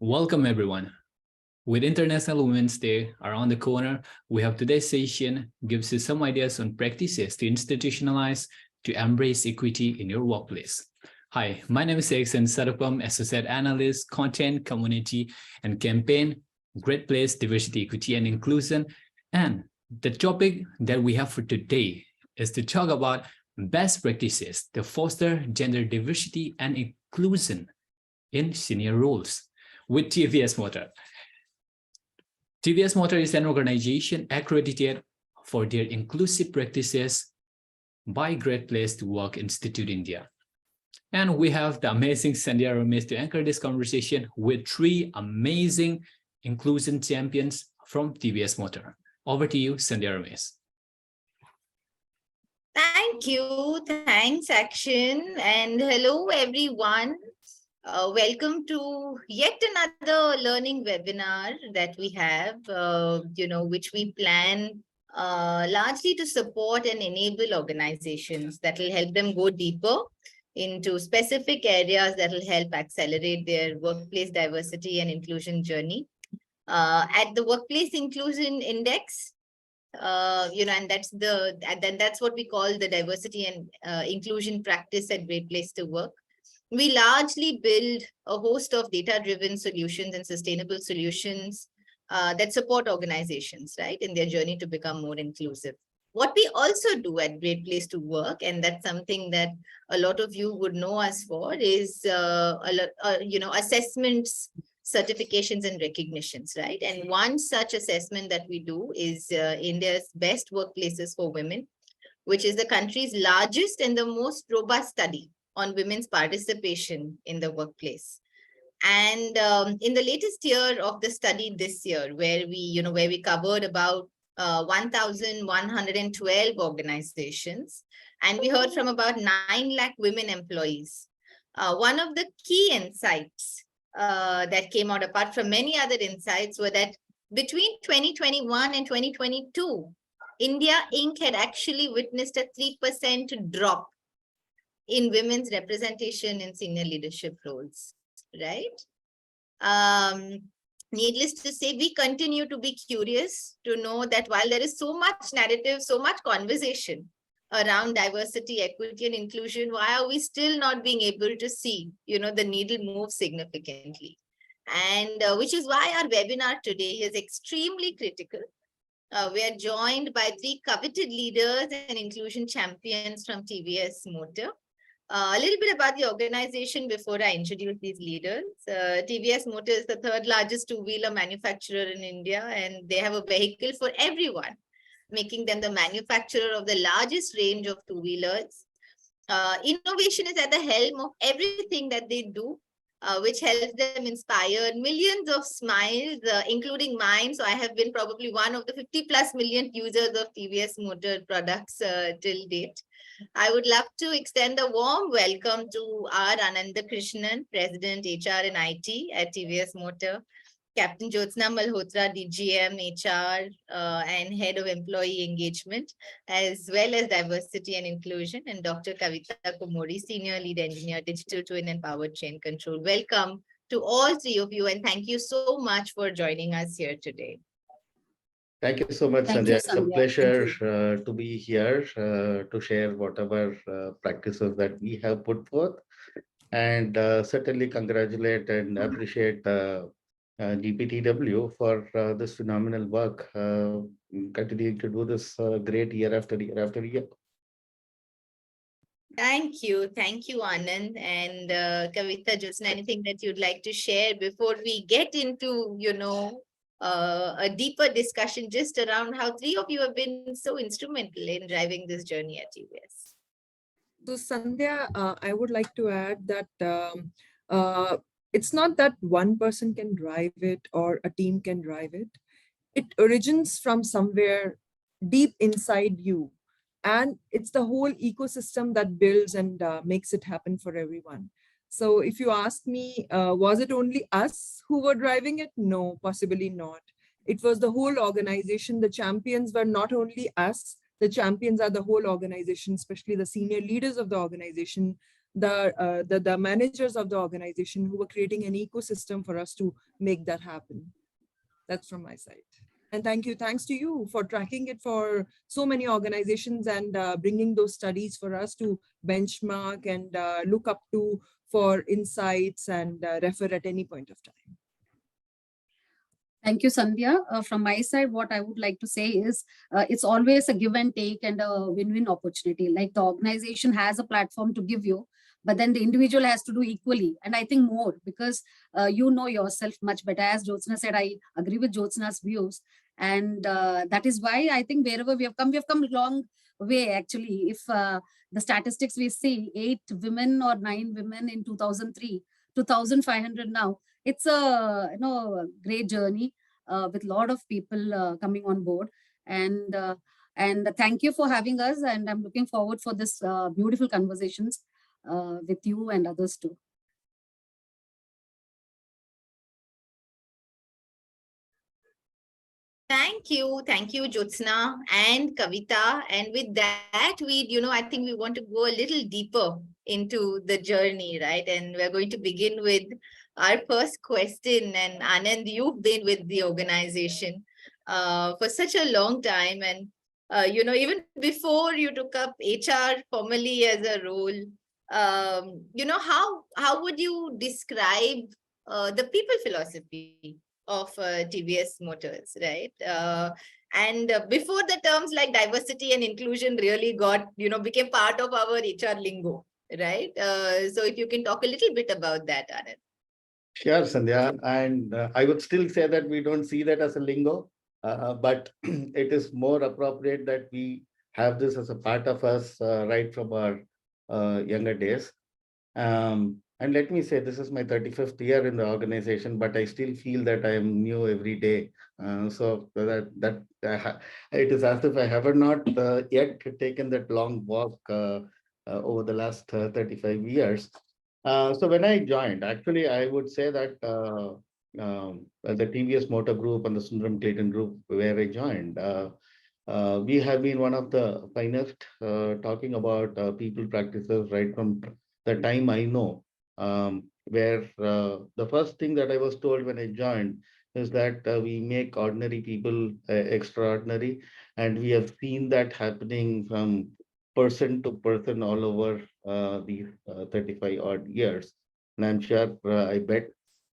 Welcome everyone. With International Women's Day around the corner, we have today's session gives you some ideas on practices to institutionalize, to embrace equity in your workplace. Hi, my name is Exen Sarupam, Associate Analyst, Content, Community, and Campaign, Great Place, Diversity, Equity, and Inclusion. And the topic that we have for today is to talk about best practices to foster gender diversity and inclusion in senior roles with TVS Motors. TVS Motors is an organization accredited for their inclusive practices by Great Place to Work Institute India. And we have the amazing Sandhya Ramesh to anchor this conversation with three amazing inclusion champions from TVS Motors. Over to you, Sandhya Ramesh. Thank you. Thanks, Action. And hello, everyone. Welcome to yet another learning webinar that we have, which we plan largely to support and enable organizations that will help them go deeper into specific areas that will help accelerate their workplace diversity and inclusion journey. At the Workplace Inclusion Index, and that's what we call the diversity and inclusion practice at Great Place to Work. We largely build a host of data-driven solutions and sustainable solutions that support organizations, right, in their journey to become more inclusive. What we also do at Great Place to Work, and that's something that a lot of you would know us for, is assessments, certifications, and recognitions, right? And one such assessment that we do is India's Best Workplaces for Women, which is the country's largest and the most robust study on women's participation in the workplace. And in the latest year of the study this year, where we covered about 1,112 organizations, and we heard from about 9 lakh women employees. One of the key insights that came out, apart from many other insights, were that between 2021 and 2022, India Inc. had actually witnessed a 3% drop in women's representation in senior leadership roles, right? Needless to say, we continue to be curious to know that while there is so much narrative, so much conversation around diversity, equity, and inclusion, why are we still not being able to see, the needle move significantly? And which is why our webinar today is extremely critical. We are joined by 3 coveted leaders and inclusion champions from TVS Motors. A little bit about the organization before I introduce these leaders. TVS Motors is the 3rd largest two-wheeler manufacturer in India, and they have a vehicle for everyone, making them the manufacturer of the largest range of two-wheelers. Innovation is at the helm of everything that they do, which helps them inspire millions of smiles, including mine. So I have been probably one of the 50+ million users of TVS Motor products till date. I would love to extend a warm welcome to our Anandakrishnan, President HR and IT at TVS Motor, Captain Jyotsna Malhotra, DGM HR and Head of Employee Engagement, as well as Diversity and Inclusion, and Dr. Kavitha, Senior Lead Engineer, Digital Twin and Powertrain Control. Welcome to all 3 of you, and thank you so much for joining us here today. Thank you so much, Sandhya. It's a pleasure to be here to share whatever practices that we have put forth, and certainly congratulate and appreciate GPTW for this phenomenal work, continuing to do this great year after year after year. Thank you, Anand. And Kavitha, Jyotsna, anything that you'd like to share before we get into, a deeper discussion just around how 3 of you have been so instrumental in driving this journey at TVS? So Sandhya, I would like to add that it's not that one person can drive it or a team can drive it. It originates from somewhere deep inside you. And it's the whole ecosystem that builds and makes it happen for everyone. So if you ask me, was it only us who were driving it? No, possibly not. It was the whole organization. The champions were not only us, the champions are the whole organization, especially the senior leaders of the organization the managers of the organization who were creating an ecosystem for us to make that happen. That's from my side. And thanks to you for tracking it for so many organizations and bringing those studies for us to benchmark and look up to for insights and refer at any point of time. Thank you, Sandhya. From my side, what I would like to say is it's always a give and take and a win-win opportunity. Like the organization has a platform to give you, but then the individual has to do equally. And I think more because you know yourself much better. As Jyotsna said, I agree with Jyotsna's views. And that is why I think wherever we have come a long way, actually. If the statistics we see, 8 women or 9 women in 2003, 2,500 now, it's a great journey with a lot of people coming on board. And thank you for having us. And I'm looking forward for this beautiful conversations with you and others too. Thank you, Jyotsna and Kavitha. And with that, I think we want to go a little deeper into the journey, right? And we're going to begin with our first question. And Anand, you've been with the organization for such a long time. And, even before you took up HR formally as a role, how would you describe the people philosophy of TVS Motors, right? And before the terms like diversity and inclusion really became part of our HR lingo, right? So if you can talk a little bit about that, Anand. Sure, Sandhya. And I would still say that we don't see that as a lingo, but it is more appropriate that we have this as a part of us right from our younger days. And let me say, this is my 35th year in the organization, but I still feel that I am new every day. So it is as if I have not yet taken that long walk over the last 35 years. So when I joined, actually, I would say that the TVS Motor Group and the Sundaram Clayton Group, where I joined, we have been one of the finest talking about people practices right from the time I know, where the first thing that I was told when I joined is that we make ordinary people extraordinary. And we have seen that happening from person to person all over these 35 odd years. And I'm sure, I bet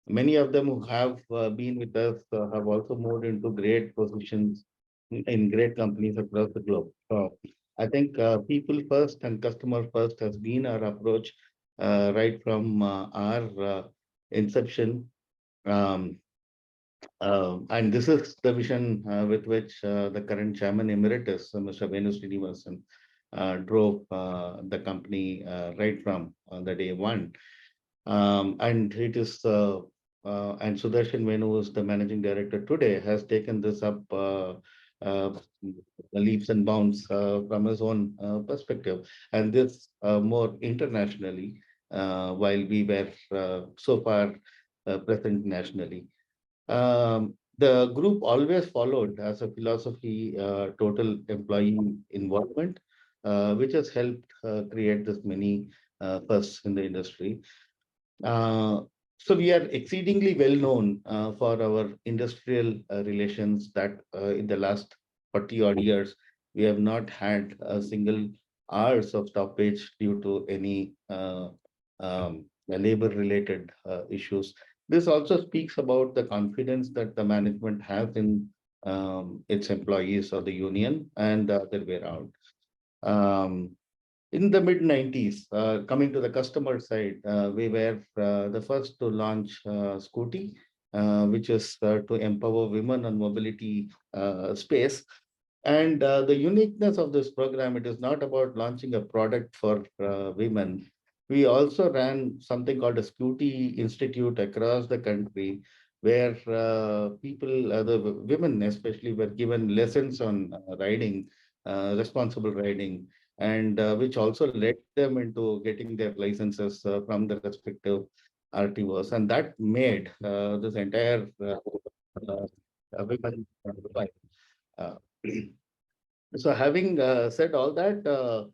many of them who have been with us have also moved into great positions in great companies across the globe. So I think people first and customer first has been our approach right from our inception. Um, and this is the vision with which the current chairman emeritus, Mr. Venu Srinivasan, drove the company right from the day one. And it is, and Sudarshan Venu is the managing director today, has taken this up leaps and bounds from his own perspective, and this more internationally, while we were so far present nationally. The group always followed as a philosophy total employee involvement, which has helped create this many firsts in the industry. So we are exceedingly well known for our industrial relations that in the last 40 odd years, we have not had a single hours of stoppage due to any labor related issues. This also speaks about the confidence that the management has in its employees or the union and the other way around. In the mid 90s, coming to the customer side, we were the first to launch Scooty, which is to empower women on mobility space. And the uniqueness of this program, it is not about launching a product for women. We also ran something called a Scooty Institute across the country, where people, the women especially, were given lessons on riding, responsible riding, and which also led them into getting their licenses from the respective RTOs. And that made this entire women. Uh, so having said all that,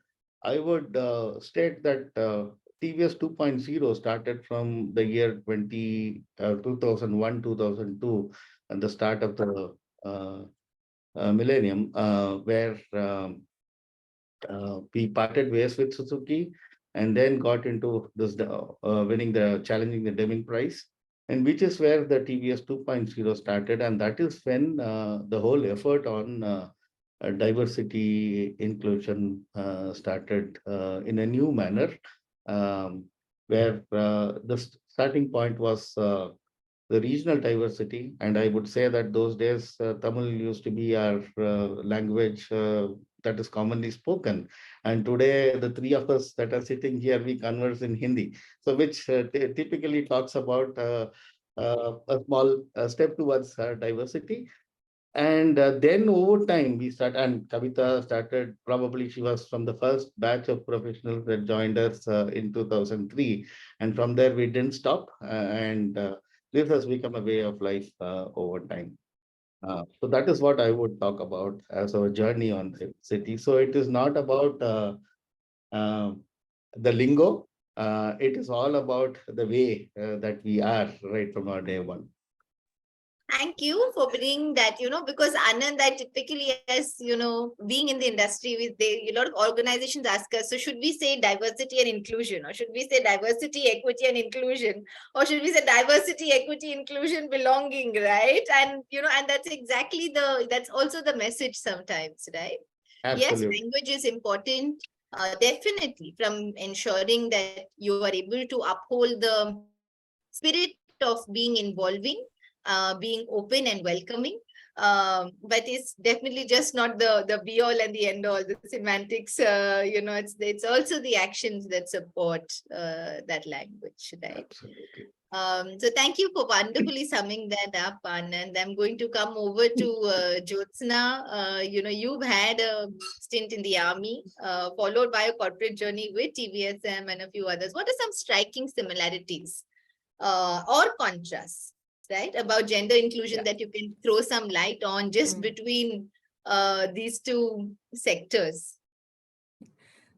I would state that TVS 2.0 started from the year 2001, 2002, and the start of the millennium, where we parted ways with Suzuki and then got into this challenging the Deming Prize, and which is where the TVS 2.0 started. And that is when the whole effort on diversity inclusion started in a new manner, where the starting point was the regional diversity. And I would say that those days, Tamil used to be our language that is commonly spoken. And today, the three of us that are sitting here, we converse in Hindi. So which typically talks about a small step towards diversity. And then over time, and Kavitha started, probably she was from the first batch of professionals that joined us in 2003. And from there, we didn't stop. And this has become a way of life over time. So that is what I would talk about as our journey on the city. So it is not about the lingo. It is all about the way that we are right from our day one. Thank you for bringing that, because Anand, I typically, as being in the industry, a lot of organizations ask us, so should we say diversity and inclusion, or should we say diversity, equity, and inclusion, or should we say diversity, equity, inclusion, belonging, right? And, and that's also the message sometimes, right? Absolutely. Yes, language is important, definitely, from ensuring that you are able to uphold the spirit of being involving, being open and welcoming. But it's definitely just not the be all and the end all, the semantics, it's also the actions that support that language, right? Absolutely. So thank you for wonderfully summing that up, Anand. I'm going to come over to Jyotsna. You've had a stint in the army, followed by a corporate journey with TVSM and a few others. What are some striking similarities or contrasts, right, about gender inclusion that you can throw some light on just between these two sectors?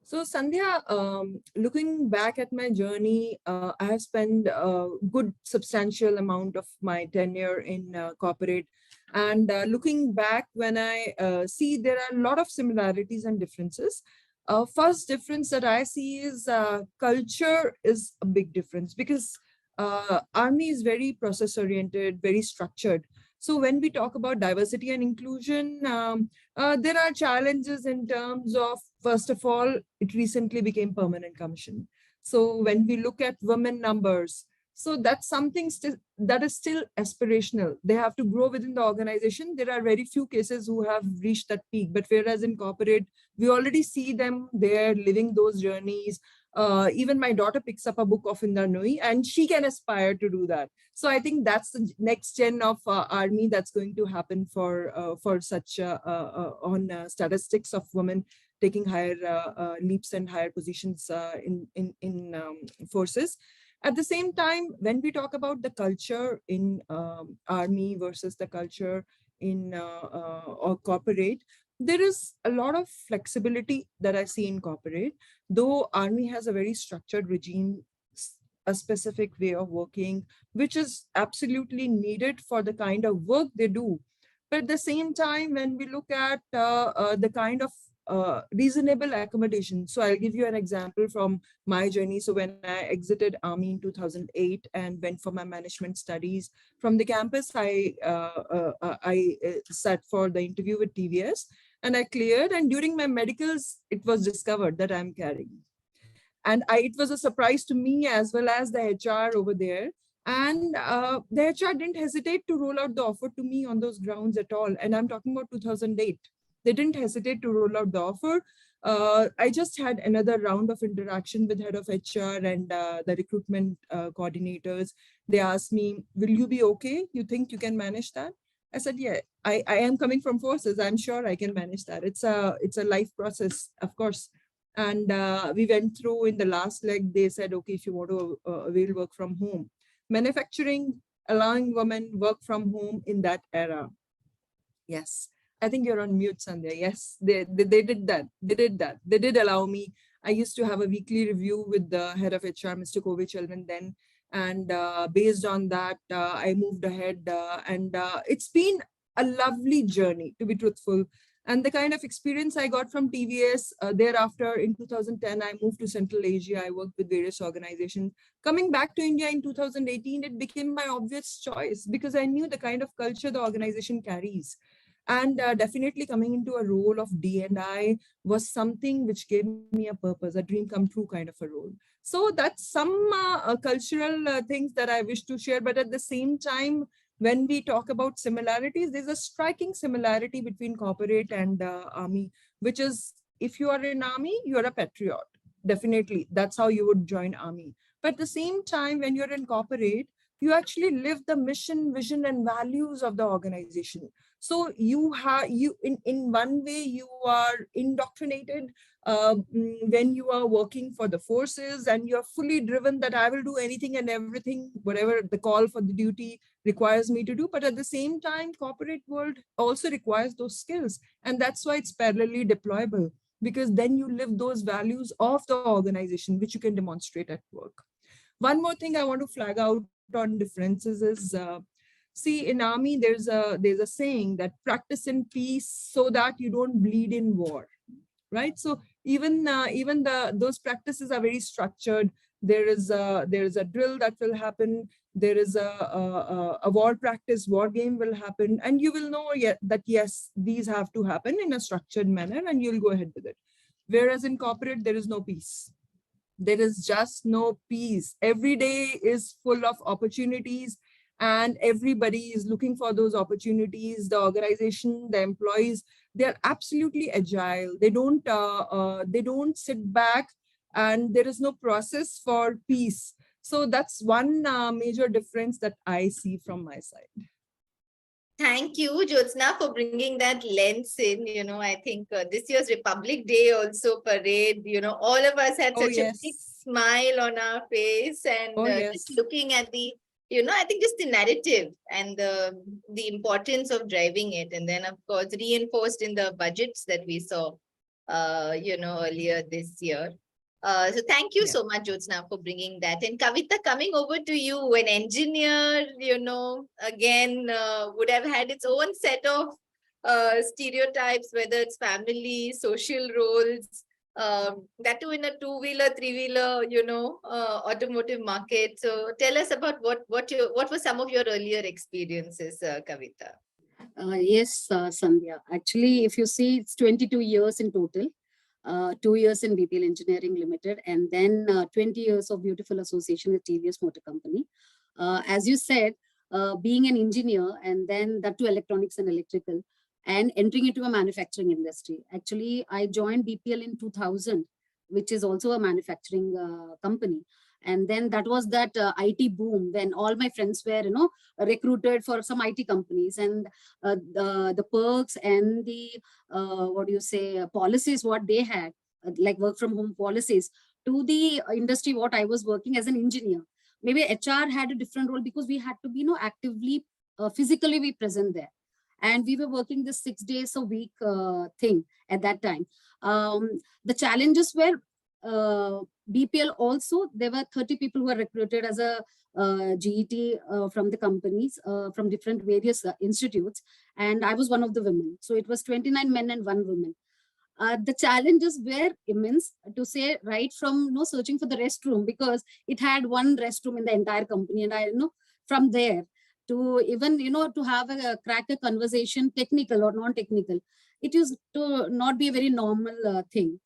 So Sandhya, looking back at my journey, I have spent a good substantial amount of my tenure in corporate. And looking back, when I see there are a lot of similarities and differences. First difference that I see is culture is a big difference, because army is very process oriented, very structured. So when we talk about diversity and inclusion, there are challenges in terms of, first of all, it recently became permanent commission. So when we look at women numbers, so that's something that is still aspirational. They have to grow within the organization. There are very few cases who have reached that peak, but whereas in corporate, we already see them there living those journeys. Even my daughter picks up a book of Indra Nooyi and she can aspire to do that. So I think that's the next gen of army that's going to happen for such on statistics of women taking higher leaps and higher positions in forces. At the same time, when we talk about the culture in army versus the culture in or corporate, there is a lot of flexibility that I see in corporate, though army has a very structured regime, a specific way of working, which is absolutely needed for the kind of work they do. But at the same time, when we look at the kind of reasonable accommodation. So I'll give you an example from my journey. So when I exited army in 2008 and went for my management studies from the campus, I sat for the interview with TVS and I cleared. And during my medicals, it was discovered that I'm carrying. And it was a surprise to me as well as the HR over there. And the HR didn't hesitate to roll out the offer to me on those grounds at all. And I'm talking about 2008. They didn't hesitate to roll out the offer. I just had another round of interaction with head of HR and the recruitment coordinators. They asked me, will you be okay? You think you can manage that? I said, yeah, I am coming from forces. I'm sure I can manage that. It's a life process, of course. And we went through in the last leg, they said, okay, if you want to avail work from home. Manufacturing, allowing women work from home in that era. Yes. I think you're on mute, Sandhya. Yes, they did that. They did that. They did allow me I used to have a weekly review with the head of HR, Mr. Kovichelvan then. And based on that, I moved ahead. And it's been a lovely journey, to be truthful. And the kind of experience I got from TVS, thereafter in 2010, I moved to Central Asia. I worked with various organizations. Coming back to India in 2018, it became my obvious choice because I knew the kind of culture the organization carries. And definitely coming into a role of D&I was something which gave me a purpose, a dream come true kind of a role. So that's some cultural things that I wish to share. But at the same time, when we talk about similarities, there's a striking similarity between corporate and army, which is if you are in army, you're a patriot. Definitely, that's how you would join army. But at the same time, when you're in corporate, you actually live the mission, vision, and values of the organization. So in one way, you are indoctrinated when you are working for the forces and you're fully driven that I will do anything and everything, whatever the call for the duty requires me to do. But at the same time, corporate world also requires those skills. And that's why it's parallelly deployable, because then you live those values of the organization, which you can demonstrate at work. One more thing I want to flag out on differences is, see, in army, there's a saying that practice in peace so that you don't bleed in war, right? So even those practices are very structured. There is a drill that will happen. There is a war practice, war game will happen, and you will know that yes, these have to happen in a structured manner, and you'll go ahead with it. Whereas in corporate, there is no peace. There is just no peace. Every day is full of opportunities, and everybody is looking for those opportunities. The organization, the employees, they're absolutely agile. They don't sit back, and there is no process for peace. So that's one major difference that I see from my side. Thank you, Jyotsna, for bringing that lens in. I think this year's Republic Day also parade, all of us had such a big smile on our face, and just looking at the, I think just the narrative and the importance of driving it. And then, of course, reinforced in the budgets that we saw, earlier this year. So thank you so much, Jyotsna, for bringing that. And Kavitha, coming over to you, an engineer, again, would have had its own set of stereotypes, whether it's family, social roles, that too in a two-wheeler, three-wheeler, automotive market. So tell us about what were some of your earlier experiences, Kavitha? Yes, Sandhya. Actually, if you see, it's 22 years in total. 2 years in BPL Engineering Limited, and then 20 years of beautiful association with TVS Motor Company. As you said, being an engineer and then that to electronics and electrical, and entering into a manufacturing industry. Actually, I joined BPL in 2000, which is also a manufacturing company. And then that was that IT boom when all my friends were, recruited for some IT companies, and the perks and the, policies, what they had, like work from home policies, to the industry, what I was working as an engineer. Maybe HR had a different role because we had to be, actively, physically be present there. And we were working this 6 days a week thing at that time. The challenges were, BPL also, there were 30 people who were recruited as a GET from the companies, from different various institutes. And I was one of the women. So it was 29 men and 1 woman. The challenges were immense, to say, right from searching for the restroom, because it had one restroom in the entire company. And I from there to even, to have a crack a conversation, technical or non-technical, it used to not be a very normal thing.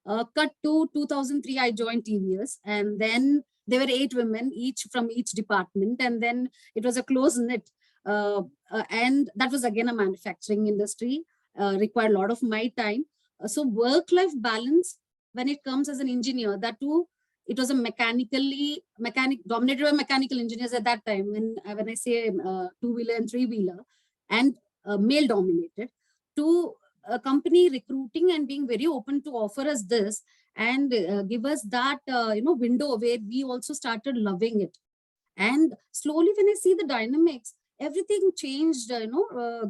Cut to 2003, I joined TVS, and then there were 8 women, each from each department, and then it was a close knit, and that was again a manufacturing industry, required a lot of my time. So work-life balance, when it comes as an engineer, that too, it was a dominated by mechanical engineers at that time. When I say two-wheeler and three-wheeler, and male dominated, to a company recruiting and being very open to offer us this and give us that window where we also started loving it. And slowly, when I see the dynamics, everything changed,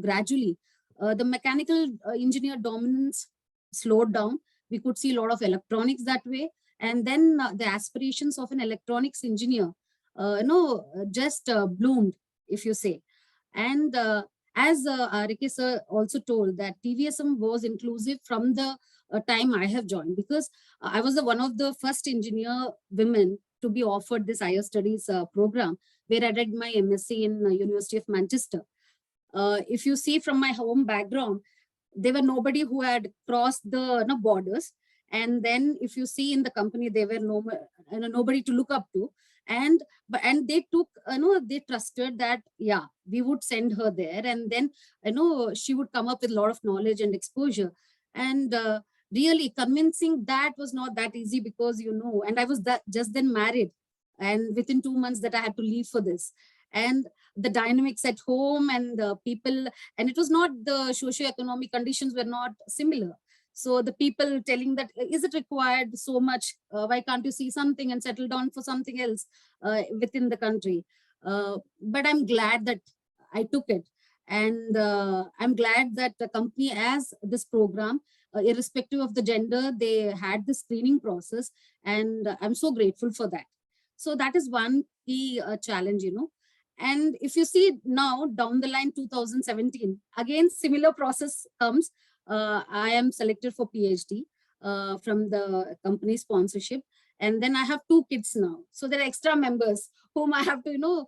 gradually. The mechanical engineer dominance slowed down. We could see a lot of electronics that way. And then the aspirations of an electronics engineer, just bloomed, if you say. And as Rike sir also told, that TVSM was inclusive from the time I have joined, because I was one of the first engineer women to be offered this higher studies program, where I did my MSc in University of Manchester. If you see from my home background, there were nobody who had crossed the borders. And then if you see in the company, there were nobody to look up to. And they took, they trusted that, yeah, we would send her there. And then, she would come up with a lot of knowledge and exposure. And really convincing that was not that easy, because, and I was just then married. And within 2 months that I had to leave for this. And the dynamics at home and the people, and it was not, the socio-economic conditions were not similar. So the people telling that, is it required so much? Why can't you see something and settle down for something else within the country? But I'm glad that I took it. And I'm glad that the company has this program, irrespective of the gender, they had the screening process. And I'm so grateful for that. So that is one key challenge, And if you see now down the line, 2017, again, similar process comes. I am selected for PhD from the company sponsorship. And then I have 2 kids now. So there are extra members whom I have to,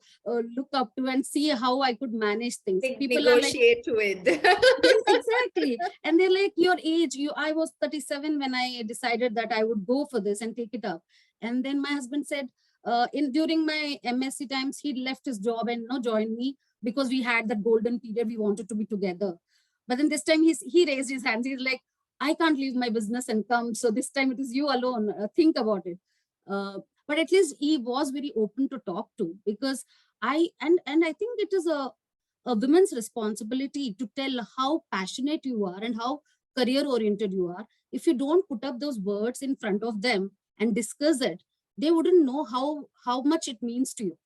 look up to and see how I could manage things. People negotiate with. Yes, exactly. And they're like, your age, I was 37 when I decided that I would go for this and take it up. And then my husband said, during my MSc times, he left his job and joined me, because we had that golden period. We wanted to be together. But then this time he raised his hands. He's like, I can't leave my business and come. So this time it is you alone. Think about it. But at least he was very open to talk to, because I think it is a woman's responsibility to tell how passionate you are and how career oriented you are. If you don't put up those words in front of them and discuss it, they wouldn't know how much it means to you.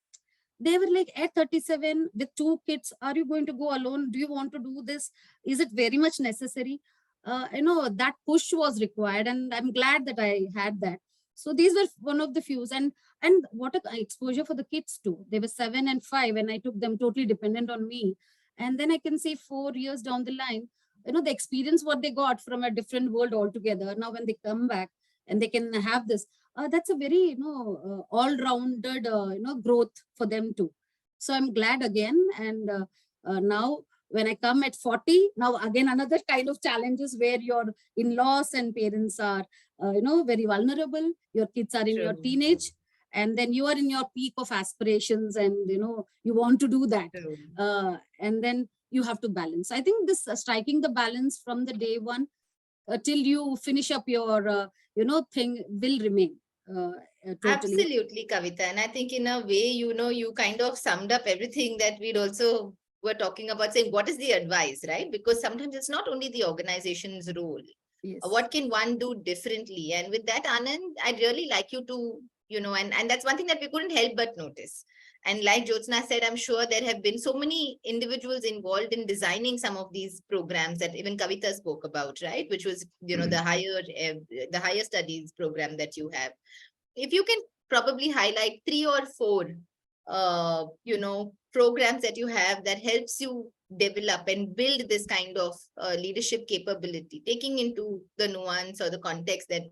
They were like, at 37 with 2 kids, are you going to go alone? Do you want to do this? Is it very much necessary? That push was required, and I'm glad that I had that. So these were one of the few. And what a exposure for the kids too. They were 7 and 5, and I took them totally dependent on me. And then I can say 4 years down the line, the experience what they got from a different world altogether. Now when they come back and they can have this, that's a very all-rounded growth for them too. So I'm glad again. And now when I come at 40, now again another kind of challenges where your in-laws and parents are very vulnerable. Your kids are in your teenage, and then you are in your peak of aspirations, and you want to do that. And then you have to balance. I think this striking the balance from the day one till you finish up your thing will remain. Totally. Absolutely, Kavitha. And I think in a way, you kind of summed up everything that we'd also were talking about, saying what is the advice, right? Because sometimes it's not only the organization's role. Yes. What can one do differently? And with that, Anand, I'd really like you to, and that's one thing that we couldn't help but notice. And like Jyotsna said, I'm sure there have been so many individuals involved in designing some of these programs that even Kavitha spoke about, right? Which was, the higher studies program that you have. If you can probably highlight 3 or 4, programs that you have that helps you develop and build this kind of leadership capability, taking into the nuance or the context that,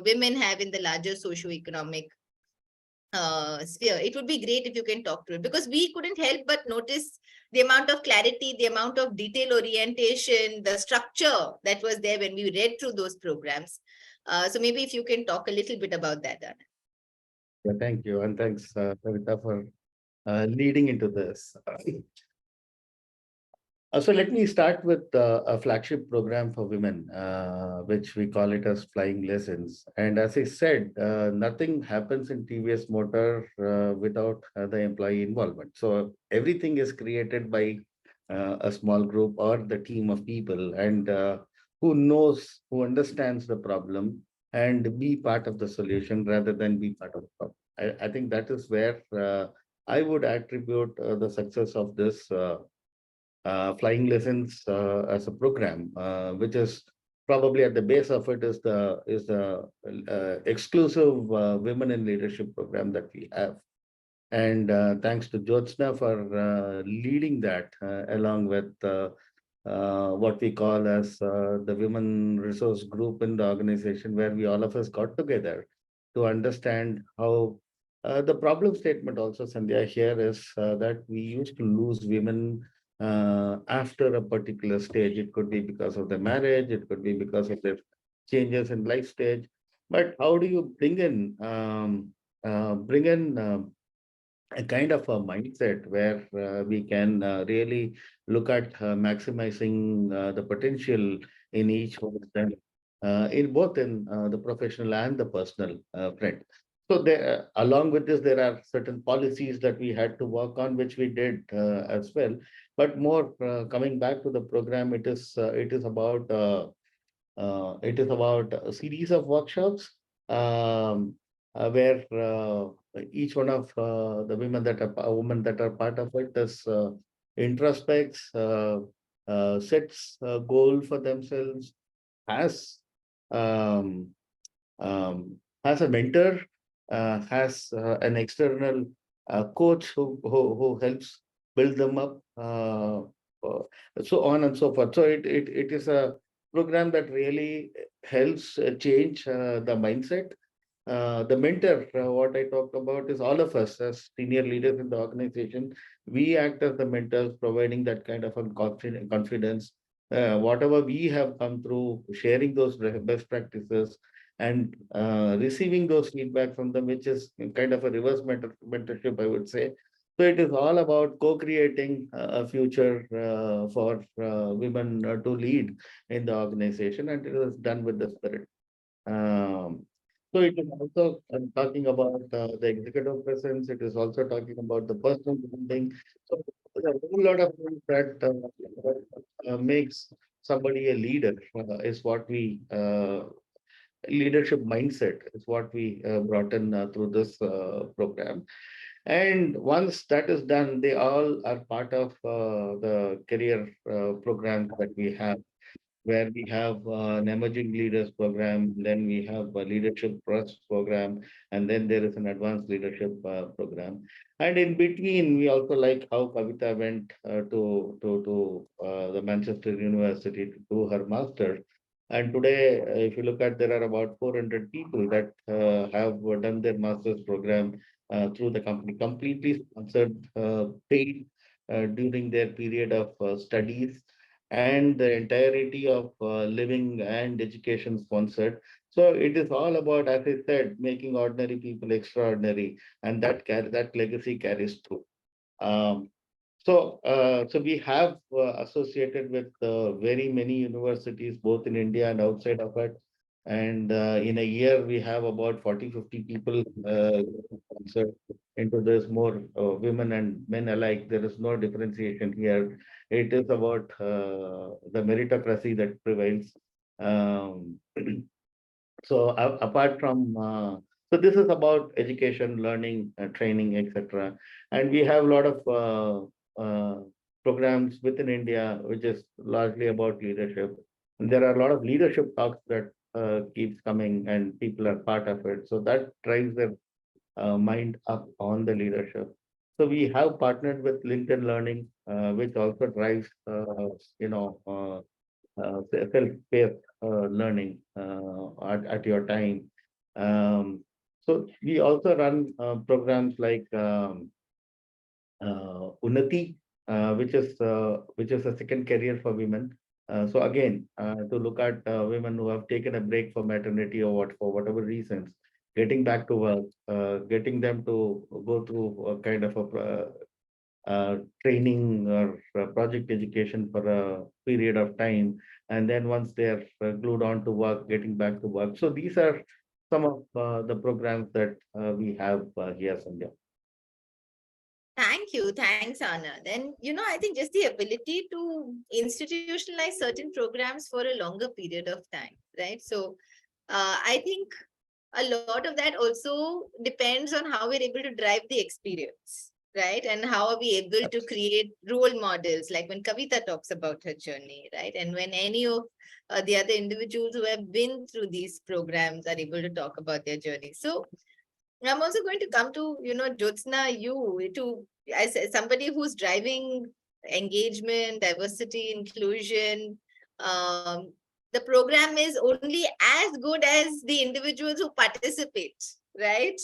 women have in the larger socioeconomic sphere. It would be great if you can talk to it, because we couldn't help but notice the amount of clarity, the amount of detail orientation, the structure that was there when we read through those programs. So maybe if you can talk a little bit about that, Anand. Yeah, thank you. And thanks, Kavitha, for leading into this. So let me start with a flagship program for women, which we call it as Flying Lessons. And as I said, nothing happens in TVS Motor without the employee involvement. So everything is created by a small group or the team of people, and who understands the problem and be part of the solution rather than be part of the problem. I think that is where I would attribute the success of this Flying Lessons as a program, which is probably at the base of it is the exclusive women in leadership program that we have. And thanks to Jyotsna for leading that along with what we call as the women resource group in the organization, where we all of us got together to understand how the problem statement also, Sandhya, here is that we used to lose women after a particular stage. It could be because of the marriage, it could be because of their changes in life stage. But how do you bring in a kind of a mindset where we can really look at maximizing the potential in each one of them, in both in the professional and the personal front. So there, along with this, there are certain policies that we had to work on, which we did as well. But more coming back to the program, it is about a series of workshops where each one of the women that are part of it is introspects, sets a goal for themselves, has um, has a mentor, has an external coach who helps build them up, so on and so forth. So it is a program that really helps change the mindset. The mentor, what I talked about is all of us as senior leaders in the organization. We act as the mentors, providing that kind of a confidence. Whatever we have come through, sharing those best practices and receiving those feedback from them, which is kind of a reverse mentorship, I would say. So it is all about co-creating a future for women to lead in the organization, and it is done with the spirit. So it is also talking about the executive presence. It is also talking about the personal branding. So there's a whole lot of things that makes somebody a leader is what we leadership mindset is what we brought in through this program. And once that is done, they all are part of the career programs that we have, where we have an emerging leaders program, then we have a leadership trust program, and then there is an advanced leadership program. And in between, we also like how Kavitha went to the Manchester University to do her master's. And today, if you look at, there are about 400 people that have done their master's program through the company, completely sponsored, paid during their period of studies, and the entirety of living and education sponsored. So it is all about, as I said, making ordinary people extraordinary, and that legacy carries through. Um, so we have associated with very many universities, both in India and outside of it. And in a year, we have about 40-50 people sponsored into this, more women and men alike. There is no differentiation here. It is about the meritocracy that prevails. Um, so apart from so this is about education, learning, training, etc. And we have a lot of programs within India, which is largely about leadership. And there are a lot of leadership talks that keeps coming, and people are part of it. So that drives their mind up on the leadership. So we have partnered with LinkedIn Learning, which also drives, you know, self-paced learning at your time. So we also run programs like Unnati, which is a second career for women. So again, to look at women who have taken a break for maternity or what for whatever reasons, getting back to work, getting them to go through a kind of a training or project education for a period of time, and then once they're glued on to work, getting back to work. So these are some of the programs that we have here, Sandhya. Thank you. Thanks, Anna. Then, I think just the ability to institutionalize certain programs for a longer period of time, right? So I think a lot of that also depends on how we're able to drive the experience, right? And how are we able to create role models, like when Kavitha talks about her journey, right? And when any of the other individuals who have been through these programs are able to talk about their journey. So I'm also going to come to, Jyotsna, you to as somebody who's driving engagement, diversity, inclusion. The program is only as good as the individuals who participate, right?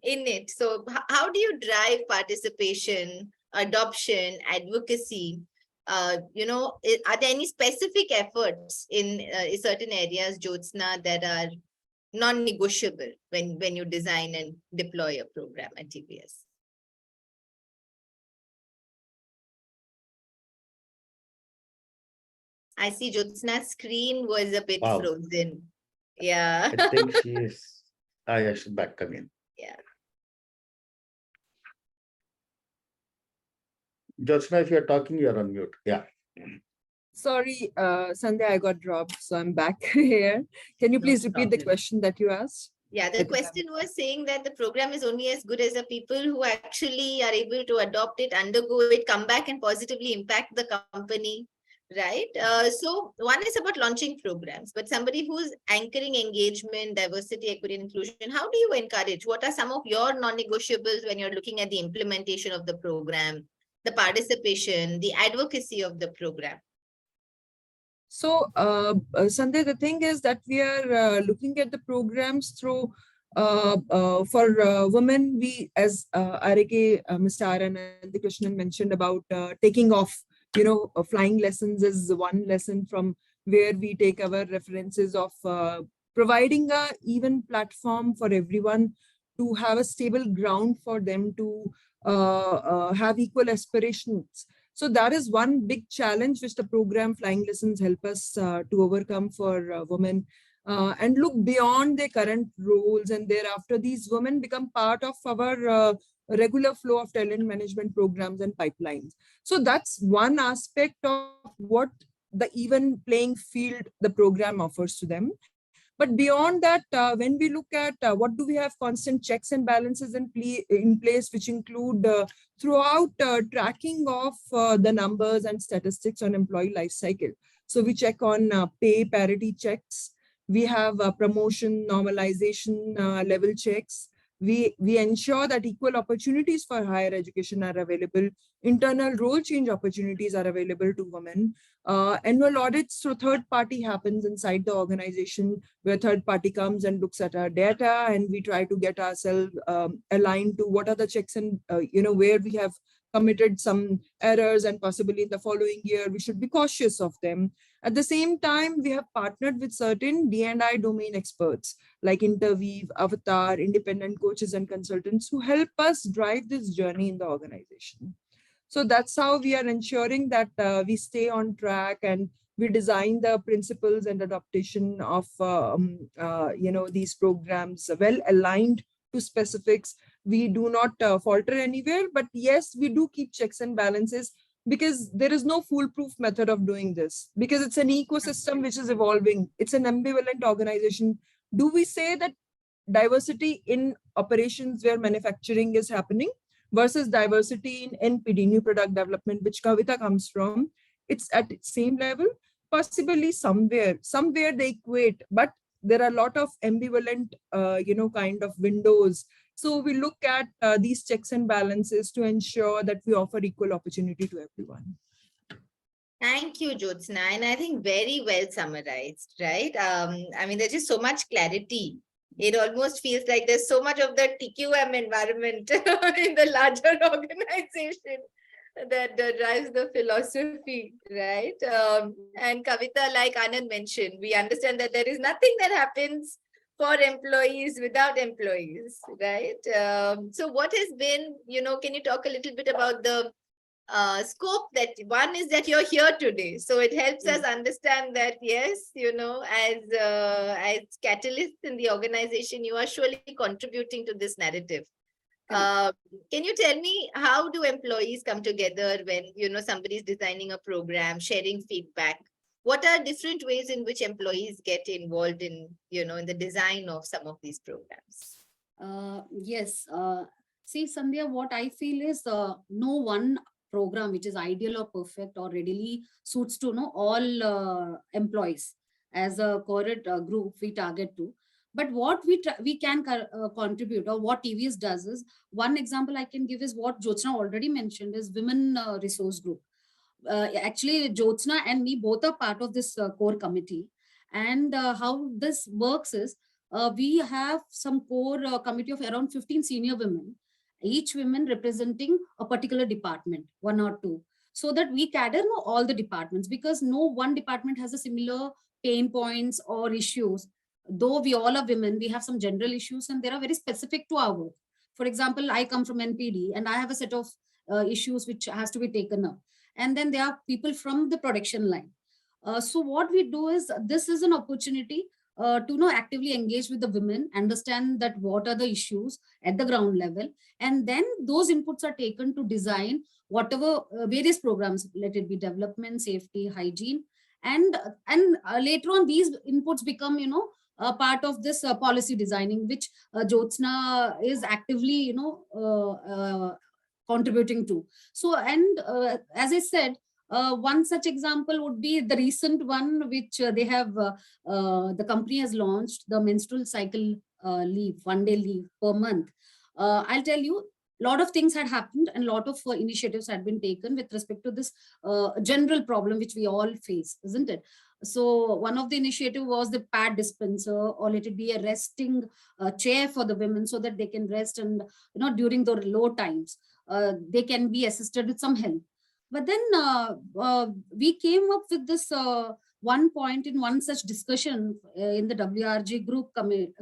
In it. So how do you drive participation, adoption, advocacy? Are there any specific efforts in certain areas, Jyotsna, that are non-negotiable when you design and deploy a program at TVS? I see Jyotsna's screen was a bit Wow. frozen. Yeah. I think she is. Yeah, she's back again. Yeah. Jyotsna, if you're talking, you're on mute. Yeah. Sorry, Sandhya, I got dropped, so I'm back here. Can you No please repeat the problem. question that you asked? Yeah, the question was saying that the program is only as good as the people who actually are able to adopt it, undergo it, come back and positively impact the company, right? So one is about launching programs, but somebody who's anchoring engagement, diversity, equity, and inclusion, how do you encourage? What are some of your non-negotiables when you're looking at the implementation of the program, the participation, the advocacy of the program? So, Sandhya, the thing is that we are looking at the programs through for women. We, as RK, Mr. Anandakrishnan mentioned about taking off, flying lessons is one lesson from where we take our references of providing a even platform for everyone to have a stable ground for them to have equal aspirations. So that is one big challenge which the program Flying Lessons help us to overcome for women and look beyond their current roles. And thereafter, these women become part of our regular flow of talent management programs and pipelines. So that's one aspect of what the even playing field the program offers to them. But beyond that, when we look at what do we have constant checks and balances in place, which include throughout tracking of the numbers and statistics on employee life cycle. So we check on pay parity checks. We have promotion normalization level checks. We ensure that equal opportunities for higher education are available. Internal role change opportunities are available to women. Annual audits through third party happens inside the organization, where third party comes and looks at our data, and we try to get ourselves aligned to what are the checks and where we have committed some errors, and possibly in the following year we should be cautious of them. At the same time, we have partnered with certain D&I domain experts like Interweave, Avatar, independent coaches and consultants who help us drive this journey in the organization. So that's how we are ensuring that we stay on track, and we design the principles and adaptation of these programs well aligned to specifics. We do not falter anywhere, but yes, we do keep checks and balances, because there is no foolproof method of doing this, because it's an ecosystem which is evolving. It's an ambivalent organization. Do we say that diversity in operations where manufacturing is happening versus diversity in NPD, new product development, which Kavitha comes from, it's at its same level? Possibly somewhere they equate, but there are a lot of ambivalent, kind of windows. So we look at these checks and balances to ensure that we offer equal opportunity to everyone. Thank you, Jyotsna. And I think very well summarized, right? I mean, there's just so much clarity. It almost feels like there's so much of the TQM environment in the larger organization that drives the philosophy, right? And Kavitha, like Anand mentioned, we understand that there is nothing that happens for employees without employees, right? So what has been, can you talk a little bit about the scope? That one is that you're here today, so it helps us understand that yes, as catalysts in the organization, you are surely contributing to this narrative. Can you tell me, how do employees come together when somebody's designing a program, sharing feedback? What are different ways in which employees get involved in in the design of some of these programs? Yes. See, Sandhya, what I feel is no one program which is ideal or perfect or readily suits to all employees as a corporate group we target to. But what we can contribute, or what TVS does is, one example I can give is what Jyotsna already mentioned is women resource group. Actually, Jyotsna and me both are part of this core committee. And how this works is, we have some core committee of around 15 senior women, each women representing a particular department, one or two, so that we cater all the departments, because no one department has a similar pain points or issues. Though we all are women, we have some general issues and they are very specific to our work. For example, I come from NPD and I have a set of issues which has to be taken up. And then there are people from the production line. So what we do is, this is an opportunity to actively engage with the women, understand that what are the issues at the ground level, and then those inputs are taken to design whatever various programs, let it be development, safety, hygiene, and later on these inputs become part of this policy designing, which Jyotsna is actively contributing to. So, and as I said, one such example would be the recent one, which they have, the company has launched the menstrual cycle leave, 1 day leave per month. I'll tell you, a lot of things had happened and a lot of initiatives had been taken with respect to this general problem which we all face, isn't it? So one of the initiative was the pad dispenser, or let it be a resting chair for the women so that they can rest, and during the low times they can be assisted with some help. But then we came up with this one point in one such discussion in the WRG group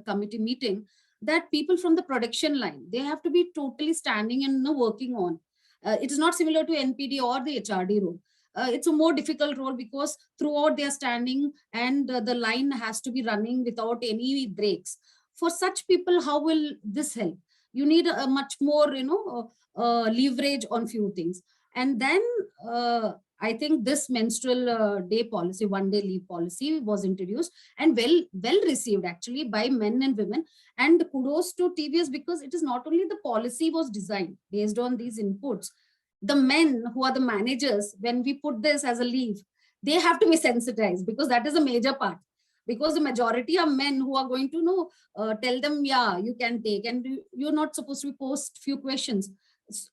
committee meeting, that people from the production line, they have to be totally standing and working on. It is not similar to NPD or the HRD role. It's a more difficult role because throughout they are standing, and the line has to be running without any breaks. For such people, how will this help? You need a much more, leverage on few things. And then I think this menstrual day policy, 1 day leave policy, was introduced and well received actually by men and women. And kudos to TVS, because it is not only the policy was designed based on these inputs. The men who are the managers, when we put this as a leave, they have to be sensitized, because that is a major part. Because the majority are men who are going to tell them, yeah, you can take, and you're not supposed to post few questions.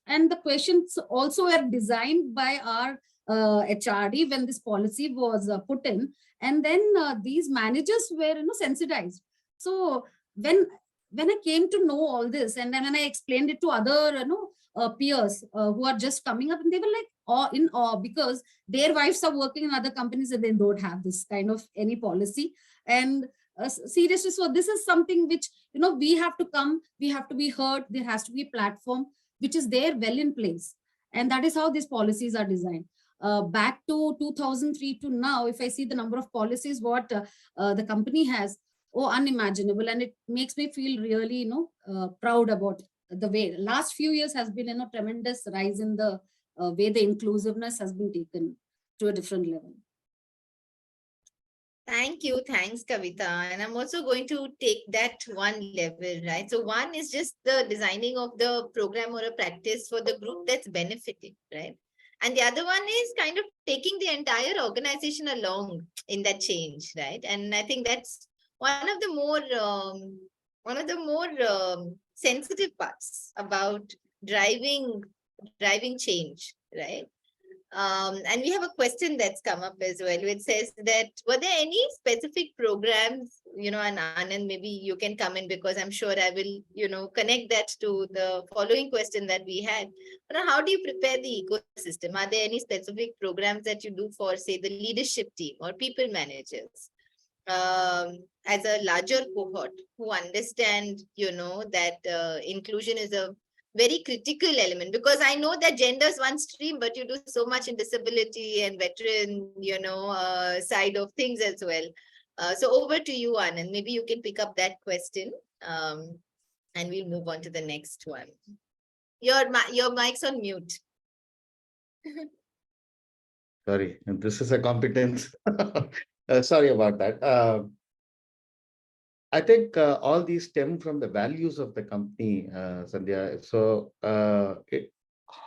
And the questions also were designed by our HRD when this policy was put in, and then these managers were sensitized. So when I came to know all this, and then when I explained it to other peers who are just coming up, and they were like in awe, because their wives are working in other companies and they don't have this kind of any policy. And seriously, so this is something which we have to come, we have to be heard. There has to be a platform which is there well in place, and that is how these policies are designed. Back to 2003 to now, if I see the number of policies what the company has, unimaginable, and it makes me feel really proud about the way last few years has been a tremendous rise in the way the inclusiveness has been taken to a different level. Thank you. Thanks, Kavitha. And I'm also going to take that one level, right? So one is just the designing of the program or a practice for the group that's benefiting, right? And the other one is kind of taking the entire organization along in that change, right? And I think that's one of the more sensitive parts about driving change, right? And we have a question that's come up as well, which says that, were there any specific programs, and Anand, maybe you can come in, because I'm sure I will, connect that to the following question that we had. But how do you prepare the ecosystem? Are there any specific programs that you do for, say, the leadership team or people managers as a larger cohort who understand, that inclusion is a very critical element? Because I know that gender is one stream, but you do so much in disability and veteran, side of things as well. So over to you, Anand. Maybe you can pick up that question, and we'll move on to the next one. Your mic's on mute. Sorry, this is a competence. Sorry about that. I think all these stem from the values of the company, Sandhya. So,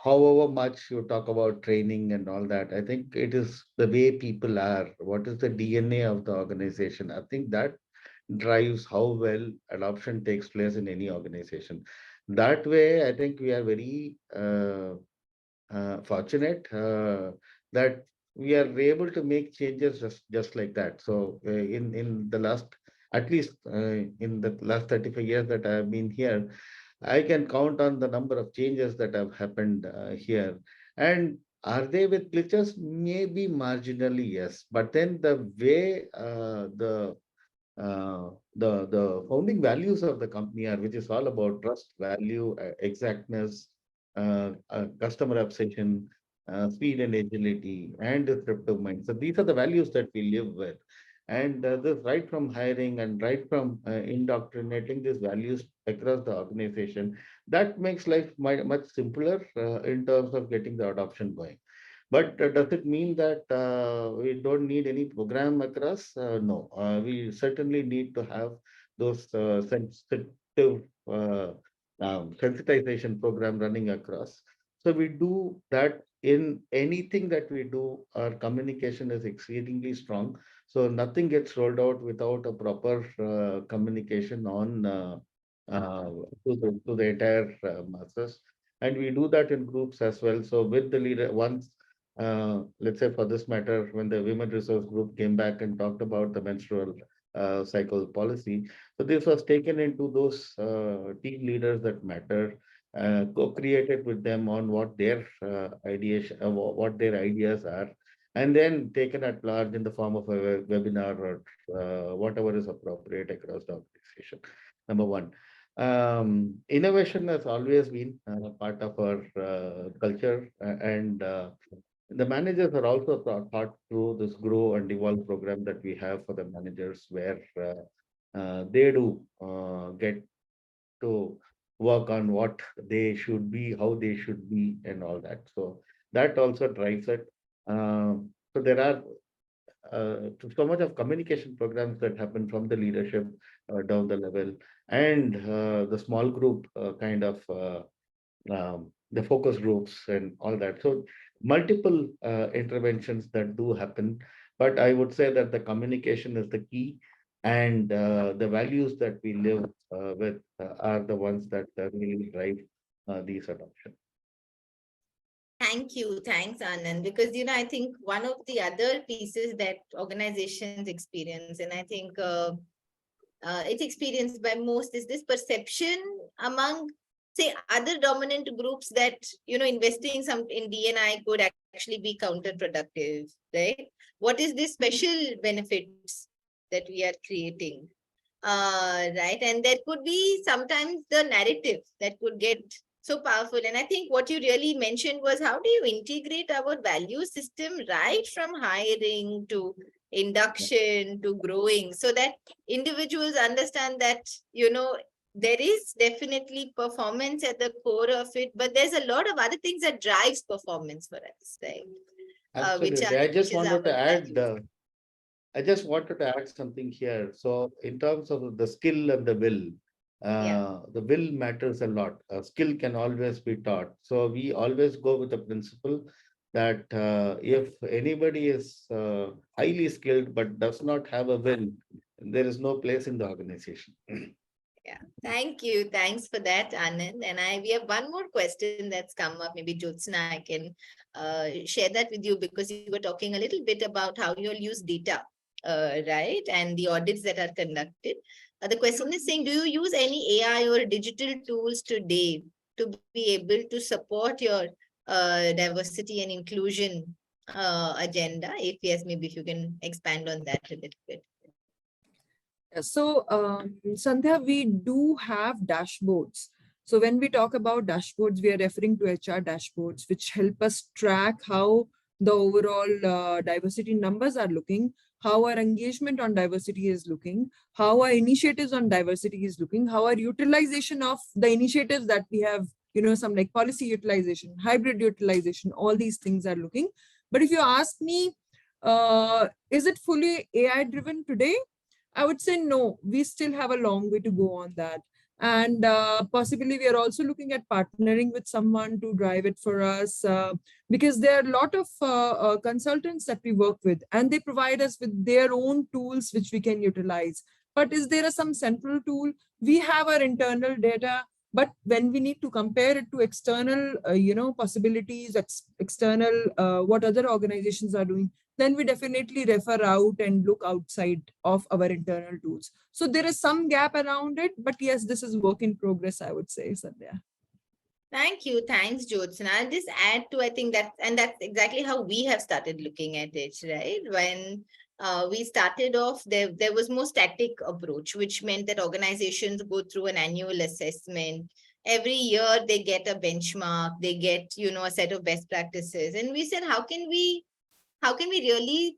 however much you talk about training and all that, I think it is the way people are. What is the DNA of the organization? I think that drives how well adoption takes place in any organization. That way, I think we are very fortunate that we are able to make changes just like that. So in the last, at least in the last 35 years that I have been here, I can count on the number of changes that have happened here. And are they with glitches? Maybe marginally, yes. But then the way the founding values of the company are, which is all about trust, value, exactness, customer obsession, speed and agility, and disruptive mind. So these are the values that we live with. And this right from hiring and right from indoctrinating these values across the organization, that makes life much simpler in terms of getting the adoption going. But does it mean that we don't need any program across? No, we certainly need to have those sensitive sensitization program running across. So we do that in anything that we do. Our communication is exceedingly strong. So nothing gets rolled out without a proper communication on to the entire masses. And we do that in groups as well. So with the leader, once let's say for this matter, when the women resource group came back and talked about the menstrual cycle policy, so this was taken into those team leaders that matter, co-created with them on what their ideas, what their ideas are, and then taken at large in the form of a webinar or whatever is appropriate across the organization. Number one. Innovation has always been part of our culture, and the managers are also taught through this grow and evolve program that we have for the managers, where they do get to work on what they should be, how they should be, and all that. So that also drives it. So there are so much of communication programs that happen from the leadership down the level, and the small group kind of the focus groups and all that. So multiple interventions that do happen, but I would say that the communication is the key, and the values that we live with are the ones that really drive these adoption. Thank you. Thanks, Anand. Because, I think one of the other pieces that organizations experience, and I think it's experienced by most, is this perception among, say, other dominant groups that, investing some in D&I could actually be counterproductive, right? What is this special benefits that we are creating? Right. And there could be sometimes the narrative that could get so powerful. And I think what you really mentioned was, how do you integrate our value system right from hiring to induction to growing, so that individuals understand that, there is definitely performance at the core of it, but there's a lot of other things that drives performance for us, right? Absolutely. I just wanted to add something here. So in terms of the skill and the will, the will matters a lot. Skill can always be taught. So we always go with the principle that if anybody is highly skilled but does not have a will, there is no place in the organization. Yeah, thank you. Thanks for that, Anand. And we have one more question that's come up. Maybe Jyotsna, I can share that with you, because you were talking a little bit about how you'll use data, right? And the audits that are conducted. The question is saying, do you use any AI or digital tools today to be able to support your diversity and inclusion agenda? If yes, maybe if you can expand on that a little bit. So, Sandhya, we do have dashboards. So when we talk about dashboards, we are referring to HR dashboards, which help us track how the overall diversity numbers are looking, how our engagement on diversity is looking, how our initiatives on diversity is looking, how our utilization of the initiatives that we have, some like policy utilization, hybrid utilization, all these things are looking. But if you ask me, is it fully AI driven today? I would say no, we still have a long way to go on that. And possibly we are also looking at partnering with someone to drive it for us, because there are a lot of consultants that we work with, and they provide us with their own tools which we can utilize. But is there some central tool? We have our internal data, but when we need to compare it to external, possibilities, external, what other organizations are doing, then we definitely refer out and look outside of our internal tools. So there is some gap around it, but yes, this is work in progress, I would say, Sandhya. Thank you. Thanks, Jyotsna. I'll just add to, I think that's exactly how we have started looking at it, right? When we started off, there was more static approach, which meant that organizations go through an annual assessment. Every year they get a benchmark, they get, a set of best practices. And we said, how can we really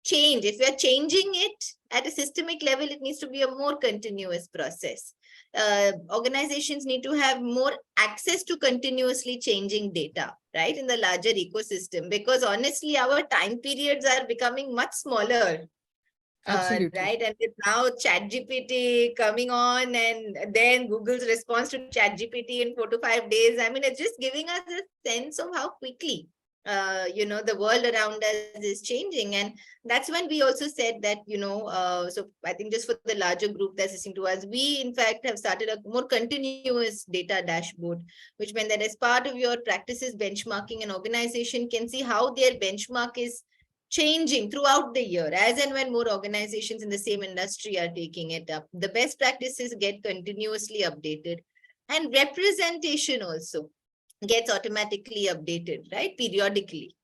change? If we are changing it at a systemic level, it needs to be a more continuous process. Organizations need to have more access to continuously changing data, right, in the larger ecosystem, because honestly, our time periods are becoming much smaller. Absolutely. Right. And with now ChatGPT coming on, and then Google's response to ChatGPT in 4 to 5 days. I mean, it's just giving us a sense of how quickly the world around us is changing. And that's when we also said that, so I think just for the larger group that's listening to us, we in fact have started a more continuous data dashboard, which meant that as part of your practices benchmarking, an organization can see how their benchmark is changing throughout the year, as and when more organizations in the same industry are taking it up. The best practices get continuously updated, and representation also gets automatically updated, right, periodically,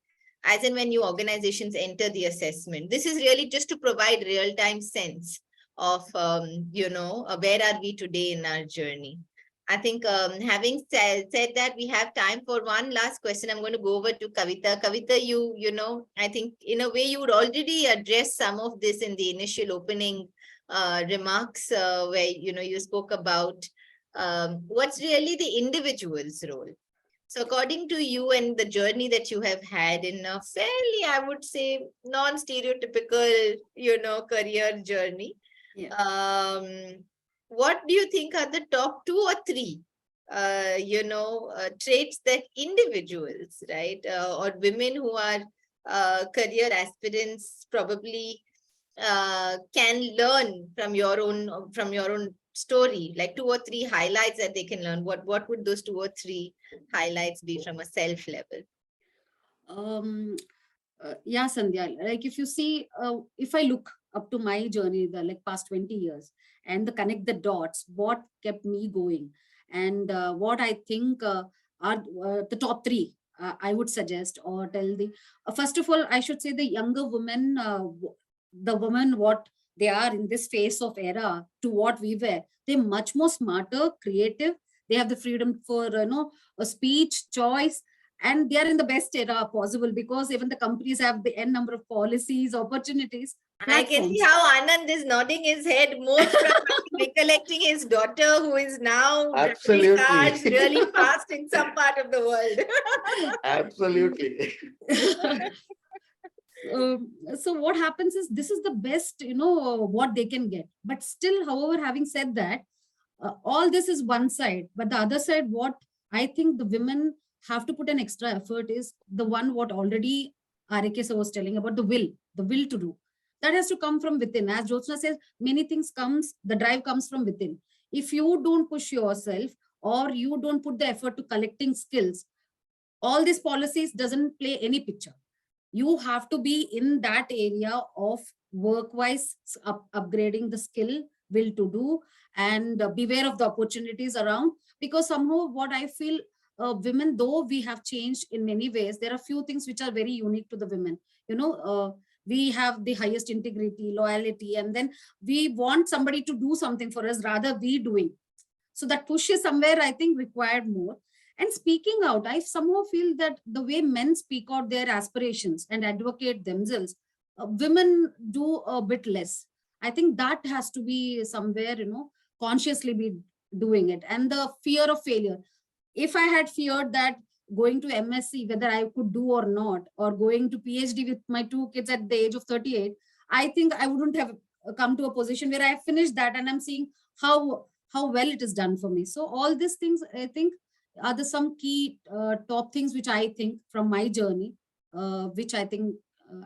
as and when new organizations enter the assessment. This is really just to provide real-time sense of, where are we today in our journey. I think having said that, we have time for one last question. I'm going to go over to Kavitha. Kavitha, I think in a way you would already address some of this in the initial opening remarks, where, you spoke about what's really the individual's role. So according to you and the journey that you have had in a fairly, I would say, non-stereotypical, career journey, what do you think are the top 2 or 3, traits that individuals, right, or women who are career aspirants probably can learn from your own story, like 2 or 3 highlights that they can learn? What would those 2 or 3 highlights be from a self level? Yeah, Sandhya, like if you see, if I look up to my journey, the past 20 years, and connect the dots, what kept me going, and what I think are the top 3, I would suggest or tell the, first of all, I should say the younger women, the women, what they are in this phase of era to what we were, they're much more smarter, creative. They have the freedom for, a speech, choice, and they are in the best era possible, because even the companies have the n number of policies, opportunities, platforms. I can see how Anand is nodding his head more from recollecting his daughter, who is now Absolutely. really fast in some part of the world. Absolutely. So what happens is, this is the best, what they can get. But still, however, having said that, all this is one side, but the other side, what I think the women have to put an extra effort is the one what already Arekesa was telling about, the will to do. That has to come from within. As Jyotsna says, many things the drive comes from within. If you don't push yourself, or you don't put the effort to collecting skills, all these policies doesn't play any picture. You have to be in that area of work-wise upgrading the skill, will to do, and beware of the opportunities around. Because somehow what I feel, women, though we have changed in many ways, there are few things which are very unique to the women. We have the highest integrity, loyalty, and then we want somebody to do something for us rather we doing. So that push is somewhere, I think, required more. And speaking out, I somehow feel that the way men speak out their aspirations and advocate themselves, women do a bit less. I think that has to be somewhere, consciously be doing it. And the fear of failure. If I had feared that going to MSc, whether I could do or not, or going to PhD with my 2 kids at the age of 38, I think I wouldn't have come to a position where I finished that and I'm seeing how well it is done for me. So all these things, I think, are the some key top things which I think from my journey, which I think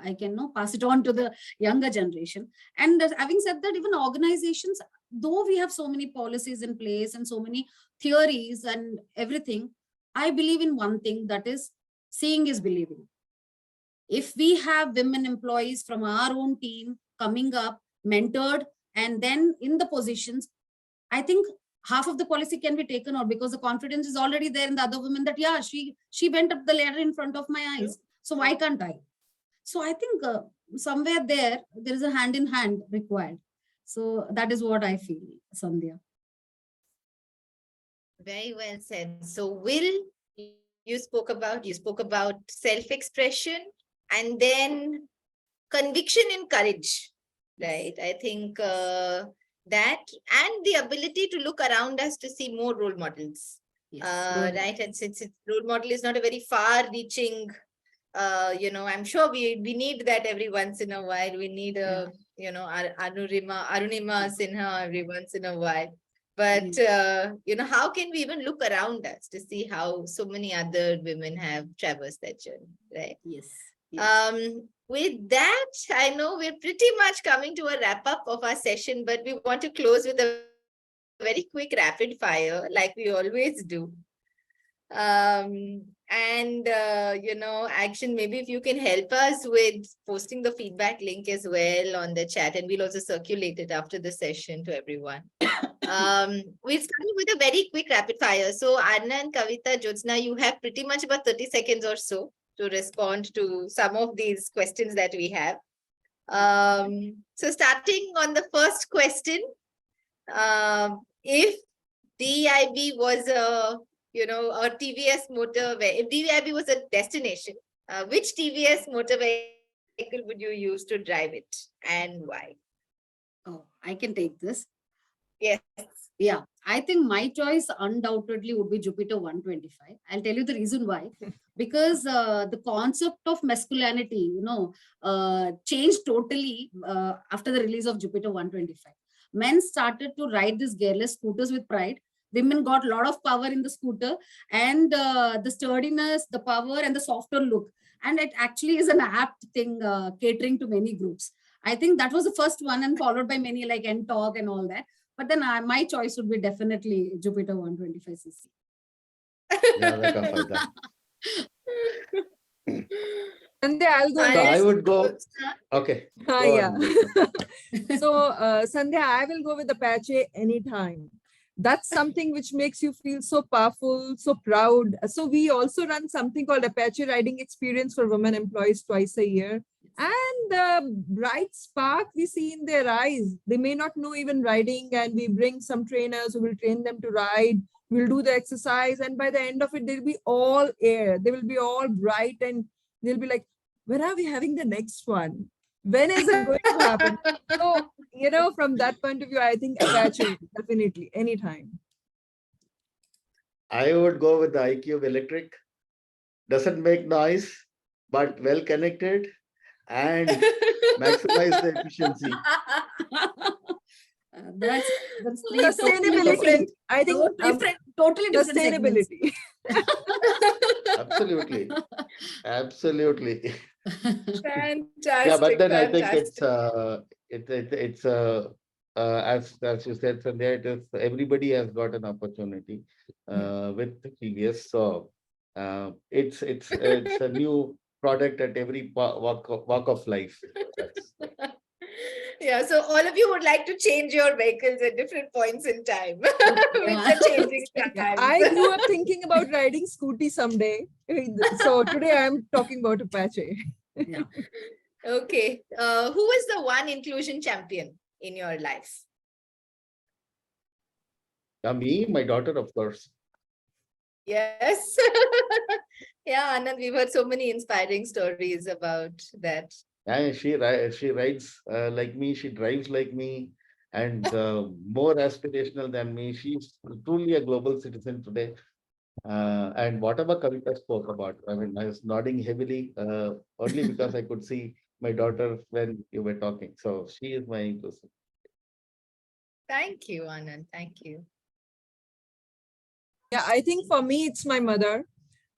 I can pass it on to the younger generation. And having said that, even organizations, though we have so many policies in place and so many theories and everything, I believe in one thing, that is seeing is believing. If we have women employees from our own team coming up, mentored, and then in the positions, I think half of the policy can be taken out, because the confidence is already there in the other women that, yeah, she went up the ladder in front of my eyes. So why can't I? So I think somewhere there is a hand in hand required. So that is what I feel, Sandhya. Very well said. So Will, you spoke about self-expression and then conviction and courage, right? I think that, and the ability to look around us to see more role models, right? And since role model is not a very far-reaching, I'm sure we need that every once in a while. We need Arunima Sinha every once in a while. But, how can we even look around us to see how so many other women have traversed that journey, right? Yes. With that, I know we're pretty much coming to a wrap up of our session, but we want to close with a very quick rapid fire, like we always do. Action, maybe if you can help us with posting the feedback link as well on the chat, and we'll also circulate it after the session to everyone. We'll start with a very quick rapid fire. So Anand, Kavitha, Jyotsna, you have pretty much about 30 seconds or so to respond to some of these questions that we have. So starting on the first question, if DIB was a TVS motor, if DIB was a destination, which TVS motor vehicle would you use to drive it and why? Oh, I can take this. Yes. Yeah, I think my choice undoubtedly would be Jupiter 125. I'll tell you the reason why. Because the concept of masculinity, changed totally after the release of Jupiter 125. Men started to ride these gearless scooters with pride. Women got a lot of power in the scooter, and the sturdiness, the power, and the softer look. And it actually is an apt thing catering to many groups. I think that was the first one, and followed by many like NTOG and all that. But then my choice would be definitely Jupiter 125cc. And I'll go. So I would go. Okay. Yeah. So Sandhya, I will go with Apache anytime. That's something which makes you feel so powerful, so proud. So we also run something called Apache Riding Experience for women employees twice a year. And the bright spark we see in their eyes. They may not know even riding, and we bring some trainers who will train them to ride. We'll do the exercise, and by the end of it, they'll be all air. They will be all bright, and they'll be like, when are we having the next one? When is it going to happen? So, from that point of view, I think Apache, definitely, anytime. I would go with the iQube electric. Doesn't make noise, but well connected and maximize the efficiency. That's Sustainability. I think totally different sustainability. Absolutely. Absolutely. Fantastic. Yeah, but then I think it's as you said, Sandhya, it is everybody has got an opportunity with TVS. So it's a new product at every walk of life. Yeah, so all of you would like to change your vehicles at different points in time with the changing times. I grew up thinking about riding scooty someday. So today I'm talking about Apache. Yeah. Okay. Who is the one inclusion champion in your life? Me, my daughter, of course. Yes. Yeah, Anand, we've heard so many inspiring stories about that. And she rides like me, she drives like me, and more aspirational than me. She's truly a global citizen today. And whatever Kavitha spoke about, I mean, I was nodding heavily only because I could see my daughter when you were talking. So she is my inclusive. Thank you, Anand. Thank you. Yeah, I think for me, it's my mother,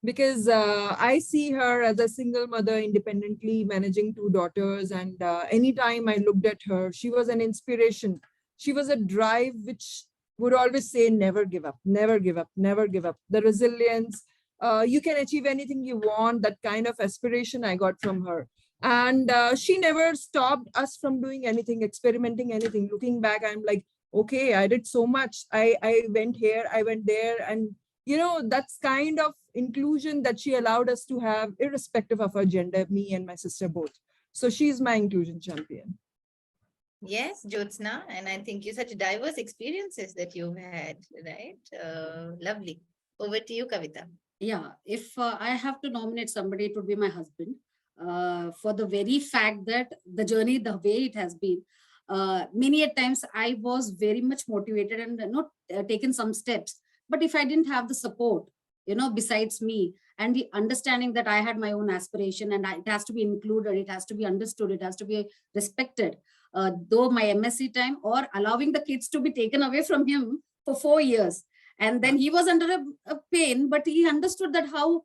because I see her as a single mother, independently managing two daughters. And anytime I looked at her, she was an inspiration. She was a drive which would always say, never give up, never give up, never give up. The resilience, you can achieve anything you want, that kind of aspiration I got from her. And she never stopped us from doing anything, experimenting anything. Looking back, I'm like, okay, I did so much. I went here, I went there. And that's kind of inclusion that she allowed us to have, irrespective of her gender, me and my sister both. So she's my inclusion champion. Yes, Jyotsna, and I think you such diverse experiences that you've had, right? Lovely. Over to you, Kavitha. Yeah, if I have to nominate somebody, it would be my husband. For the very fact that the journey, the way it has been, many a times I was very much motivated and not taken some steps. But if I didn't have the support, besides me, and the understanding that I had my own aspiration, and it has to be included, it has to be understood, it has to be respected. Though my MSc time, or allowing the kids to be taken away from him for 4 years. And then he was under a pain, but he understood that how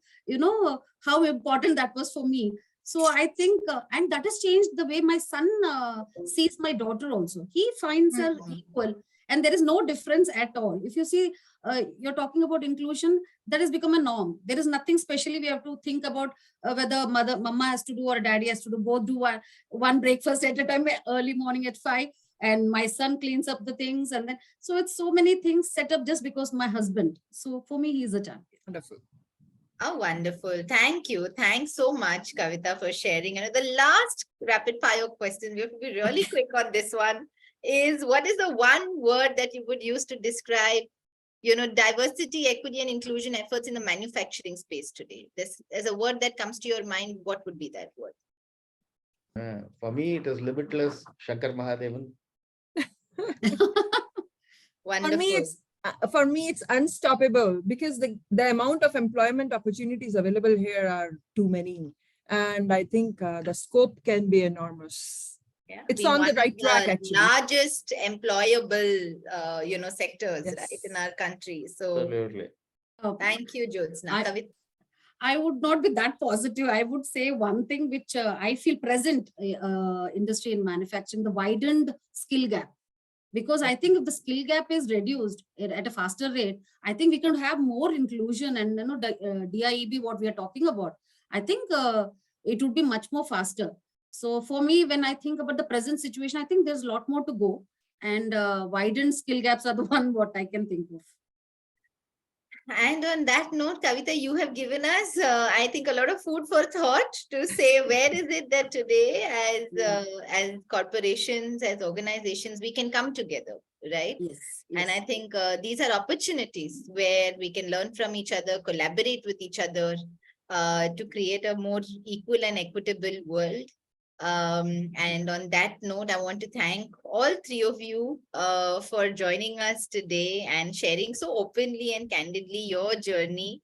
important that was for me. So I think, and that has changed the way my son sees my daughter also. He finds her equal, and there is no difference at all. If you see, you're talking about inclusion, that has become a norm. There is nothing specially we have to think about whether mama has to do or daddy has to do. Both do one breakfast at a time, early morning at 5. And my son cleans up the things. And then, so it's so many things set up just because my husband. So for me, he's a champion. Wonderful. Oh, wonderful. Thank you. Thanks so much, Kavitha, for sharing. And the last rapid fire question, we have to be really quick on this one, is what is the one word that you would use to describe, diversity, equity, and inclusion efforts in the manufacturing space today? There's a word that comes to your mind. What would be that word? For me, it is limitless. Shankar Mahadevan. Wonderful. For me, it's unstoppable, because the amount of employment opportunities available here are too many. And I think the scope can be enormous. Yeah, It's on the right track, actually. Largest employable, sectors, Yes. right, in our country. So Absolutely. thank you, Jyotsna. Kavitha. I would not be that positive. I would say one thing which I feel present industry and manufacturing, the widened skill gap. Because I think if the skill gap is reduced at a faster rate, I think we can have more inclusion and DIEB, what we are talking about. I think it would be much more faster. So for me, when I think about the present situation, I think there's a lot more to go, and widened skill gaps are the one what I can think of. And on that note, Kavitha, you have given us, I think, a lot of food for thought to say where is it that today, as corporations, as organizations, we can come together, right? Yes. And I think these are opportunities where we can learn from each other, collaborate with each other to create a more equal and equitable world. And on that note, I want to thank all three of you for joining us today and sharing so openly and candidly your journey,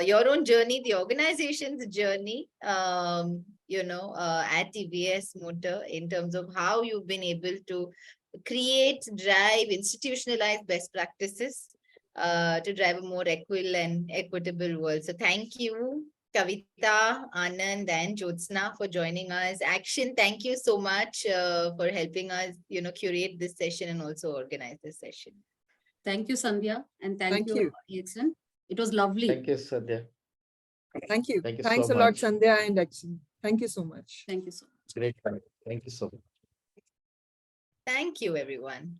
your own journey, the organization's journey, at TVS Motor, in terms of how you've been able to create, drive, institutionalize best practices to drive a more equal and equitable world. So thank you, Kavitha, Anand, and Jyotsna, for joining us. Action, thank you so much for helping us, curate this session and also organize this session. Thank you, Sandhya, and thank you, you. Action. It was lovely. Thank you, Sandhya. Thank you. Thank you Thanks so a lot, much. Sandhya and Action. Thank you so much. Thank you so much. Great. Thank you so much. Thank you, everyone.